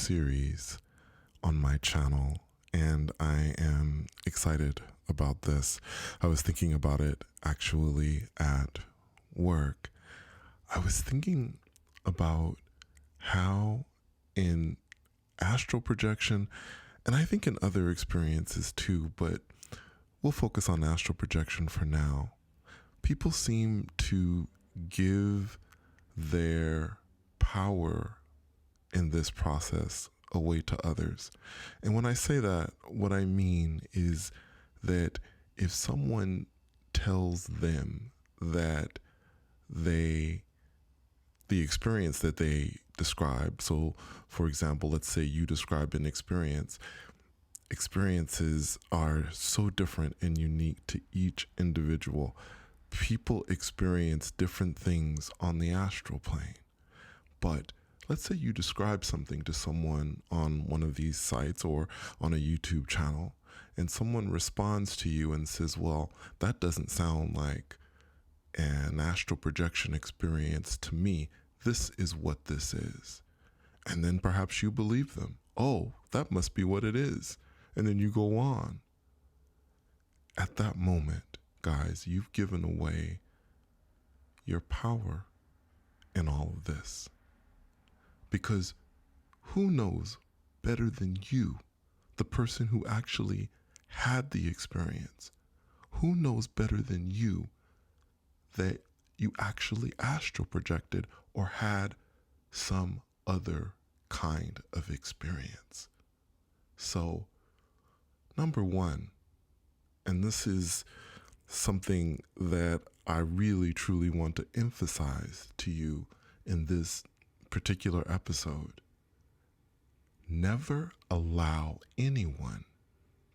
series on my channel, and I am excited about this. I was thinking about it actually at work. I was thinking about how in astral projection, and I think in other experiences too, but we'll focus on astral projection for now. People seem to give their power in this process away to others. And when I say that, what I mean is that if someone tells them that the experience that they describe, so for example, let's say you describe an experience, experiences are so different and unique to each individual. People experience different things on the astral plane. But let's say you describe something to someone on one of these sites or on a YouTube channel, and someone responds to you and says, well, that doesn't sound like an astral projection experience to me. This is what this is. And then perhaps you believe them. Oh, that must be what it is. And then you go on. At that moment, guys, you've given away your power in all of this. Because who knows better than you, the person who actually had the experience? Who knows better than you that you actually astral projected or had some other kind of experience? So, number one, and this is something that I really truly want to emphasize to you in this particular episode, never allow anyone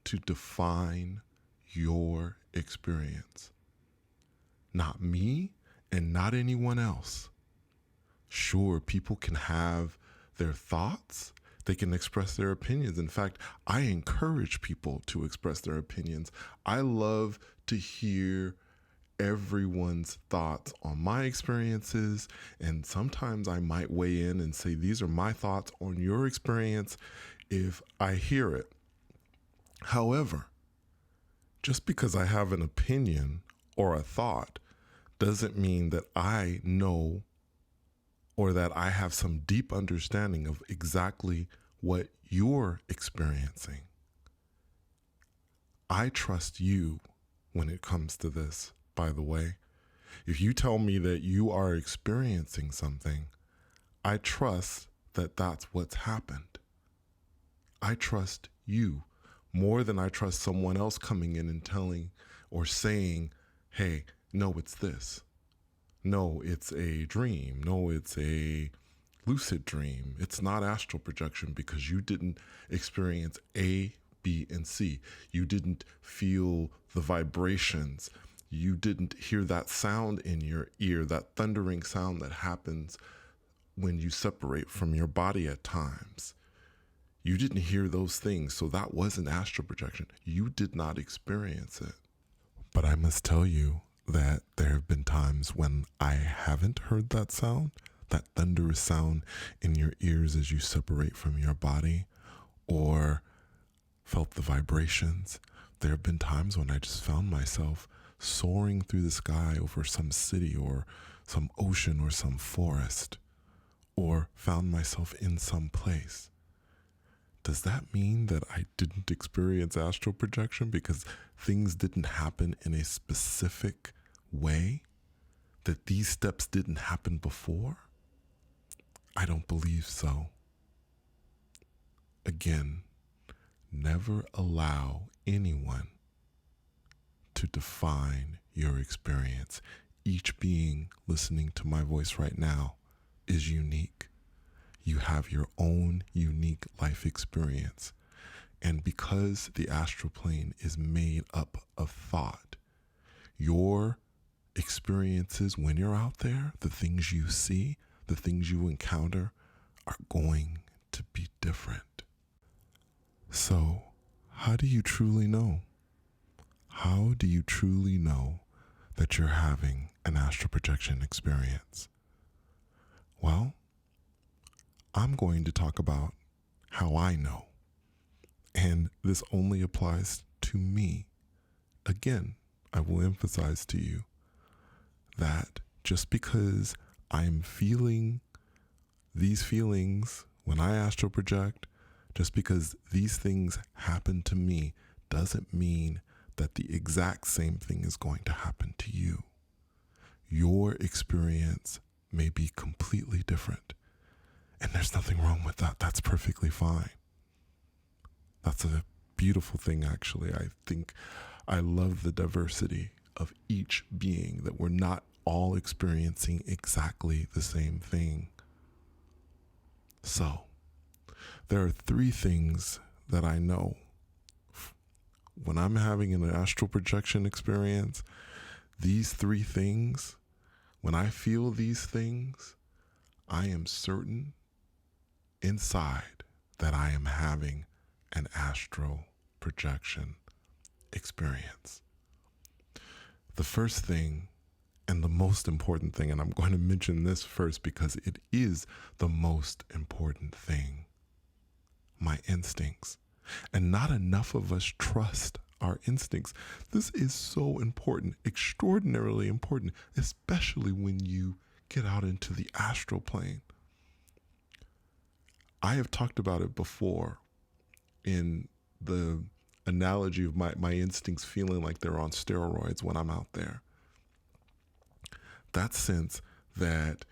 to define your experience. Not me and not anyone else. Sure, people can have their thoughts. They can express their opinions. In fact, I encourage people to express their opinions. I love to hear everyone's thoughts on my experiences, and sometimes I might weigh in and say, these are my thoughts on your experience if I hear it. However, just because I have an opinion or a thought doesn't mean that I know or that I have some deep understanding of exactly what you're experiencing. I trust you when it comes to this, by the way. If you tell me that you are experiencing something, I trust that that's what's happened. I trust you more than I trust someone else coming in and telling or saying, hey, no, it's this. No, it's a dream. No, it's a lucid dream. It's not astral projection because you didn't experience A, B, and C. You didn't feel the vibrations. You didn't hear that sound in your ear, that thundering sound that happens when you separate from your body at times. You didn't hear those things, so that wasn't astral projection. You did not experience it. But I must tell you that there have been times when I haven't heard that sound, that thunderous sound in your ears as you separate from your body, or felt the vibrations. There have been times when I just found myself soaring through the sky over some city or some ocean or some forest, or found myself in some place. Does that mean that I didn't experience astral projection because things didn't happen in a specific way? That these steps didn't happen before? I don't believe so. Again, never allow anyone to define your experience. Each being listening to my voice right now is unique. You have your own unique life experience. And because the astral plane is made up of thought, your experiences when you're out there, the things you see, the things you encounter are going to be different. So, how do you truly know? How do you truly know that you're having an astral projection experience? Well, I'm going to talk about how I know. And this only applies to me. Again, I will emphasize to you that just because I'm feeling these feelings when I astral project, just because these things happen to me, doesn't mean that the exact same thing is going to happen to you. Your experience may be completely different. And there's nothing wrong with that. That's perfectly fine. That's a beautiful thing, actually. I think I love the diversity of each being, that we're not all experiencing exactly the same thing. So, there are 3 things that I know. When I'm having an astral projection experience, these 3 things, when I feel these things, I am certain inside that I am having an astral projection experience. The first thing and the most important thing, and I'm going to mention this first because it is the most important thing, my instincts. And not enough of us trust our instincts. This is so important, extraordinarily important, especially when you get out into the astral plane. I have talked about it before in the analogy of my instincts feeling like they're on steroids when I'm out there. That sense that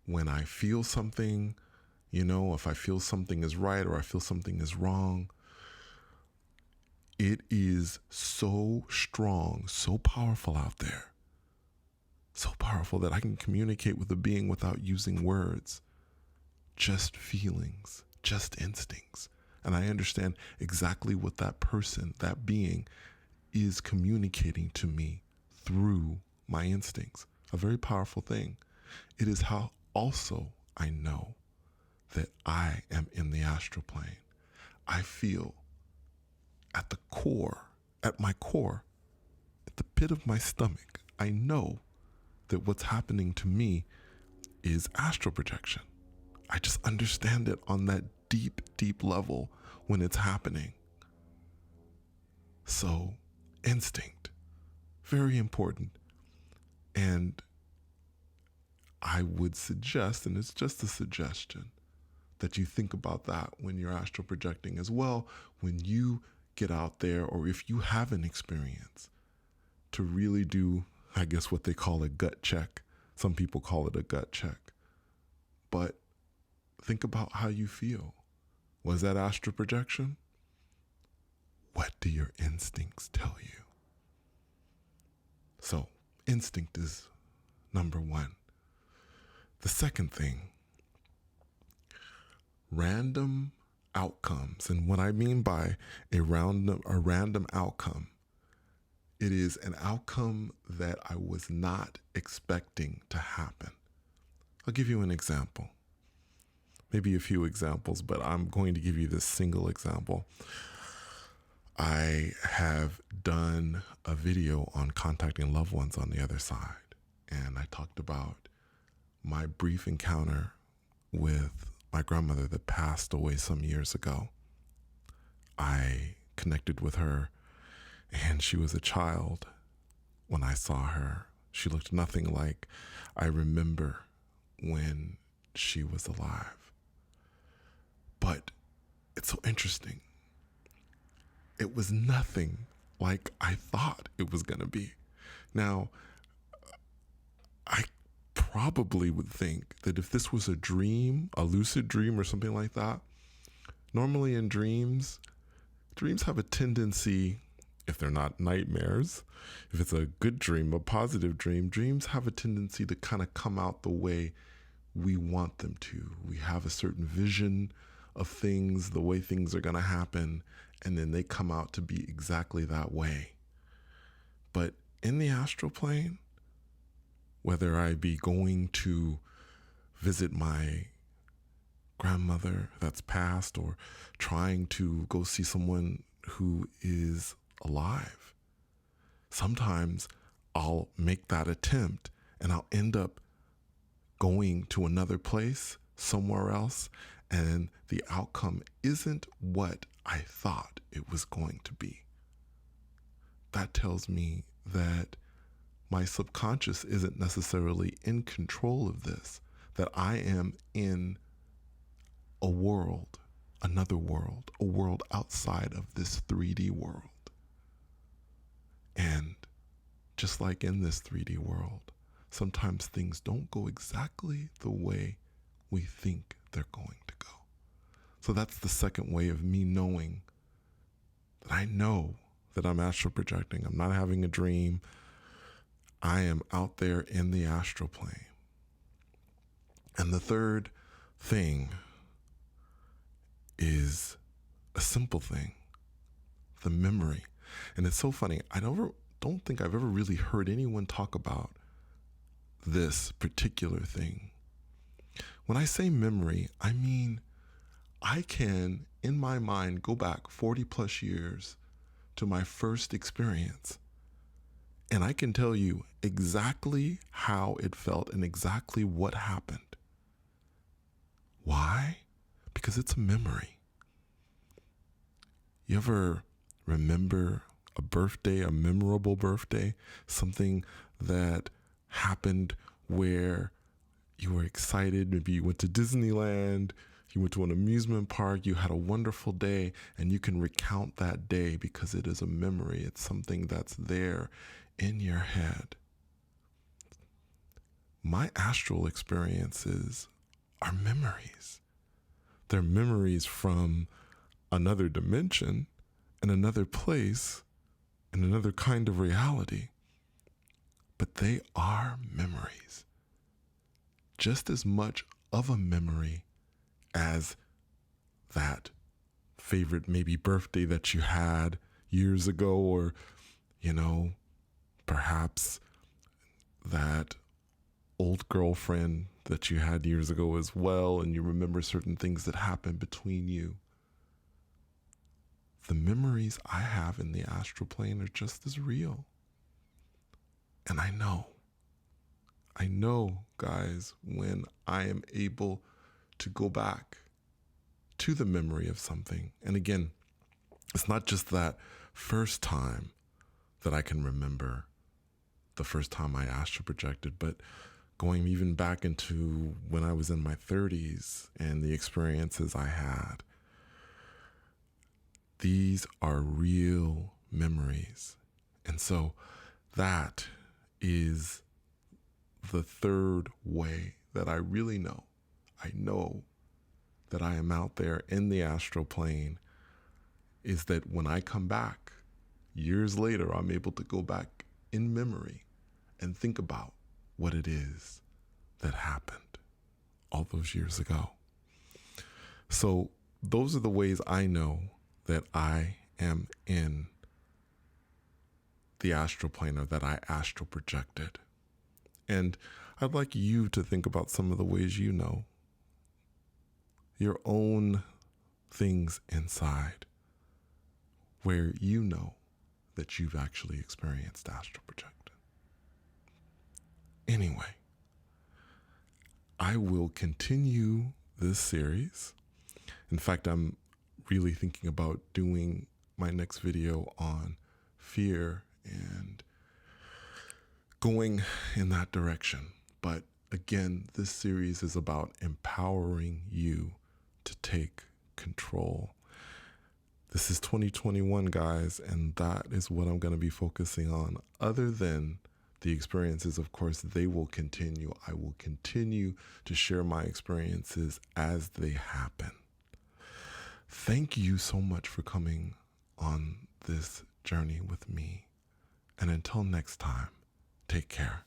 when I feel something, if I feel something is right or I feel something is wrong, it is so strong, so powerful out there. So powerful that I can communicate with a being without using words. Just feelings, just instincts. And I understand exactly what that person, that being, is communicating to me through my instincts. A very powerful thing. It is how also I know that I am in the astral plane. I feel at the core, at my core, at the pit of my stomach, I know that what's happening to me is astral projection. I just understand it on that deep, deep level when it's happening. So, instinct, very important. And I would suggest, and it's just a suggestion, that you think about that when you're astral projecting as well, when you get out there, or if you have an experience, to really do, I guess, what they call a gut check. Some people call it a gut check. But think about how you feel. Was that astral projection? What do your instincts tell you? So, instinct is number 1. The second thing, random outcomes. And what I mean by a random outcome, it is an outcome that I was not expecting to happen. I'll give you an example. Maybe a few examples, but I'm going to give you this single example. I have done a video on contacting loved ones on the other side, and I talked about my brief encounter with my grandmother that passed away some years ago. I connected with her, and she was a child when I saw her. She looked nothing like I remember when she was alive. But it's so interesting. It was nothing like I thought it was going to be. Now, I probably would think that if this was a dream, a lucid dream or something like that, normally in dreams have a tendency, if they're not nightmares, if it's a good dream, a positive dream, dreams have a tendency to kind of come out the way we want them to. We have a certain vision of things, the way things are going to happen, and then they come out to be exactly that way. But in the astral plane, whether I be going to visit my grandmother that's passed or trying to go see someone who is alive, sometimes I'll make that attempt and I'll end up going to another place somewhere else, and the outcome isn't what I thought it was going to be. That tells me that my subconscious isn't necessarily in control of this, that I am in a world, another world, a world outside of this 3D world. And just like in this 3D world, sometimes things don't go exactly the way we think they're going to go. So that's the second way of me knowing that I know that I'm astral projecting. I'm not having a dream. I am out there in the astral plane. And the third thing is a simple thing, the memory. And it's so funny. I don't think I've ever really heard anyone talk about this particular thing. When I say memory, I mean I can, in my mind, go back 40 plus years to my first experience. And I can tell you exactly how it felt and exactly what happened. Why? Because it's a memory. You ever remember a birthday, a memorable birthday, something that happened where you were excited? Maybe you went to Disneyland, you went to an amusement park, you had a wonderful day, and you can recount that day because it is a memory. It's something that's there in your head. My astral experiences are memories. They're memories from another dimension, in another place, in another kind of reality. But they are memories. Just as much of a memory as that favorite maybe birthday that you had years ago, or, perhaps that old girlfriend that you had years ago as well, and you remember certain things that happened between you. The memories I have in the astral plane are just as real. And I know, guys, when I am able to go back to the memory of something. And again, it's not just that first time that I can remember, the first time I astral projected, but going even back into when I was in my 30s and the experiences I had. These are real memories. And so that is the third way that I really know. I know that I am out there in the astral plane, is that when I come back years later, I'm able to go back in memory and think about what it is that happened all those years ago. So those are the ways I know that I am in the astral plane, or that I astral projected. And I'd like you to think about some of the ways you know, your own things inside, where you know that you've actually experienced astral projection. Anyway, I will continue this series. In fact, I'm really thinking about doing my next video on fear and going in that direction. But again, this series is about empowering you to take control. This is 2021, guys, and that is what I'm going to be focusing on. Other than the experiences, of course, they will continue. I will continue to share my experiences as they happen. Thank you so much for coming on this journey with me. And until next time, take care.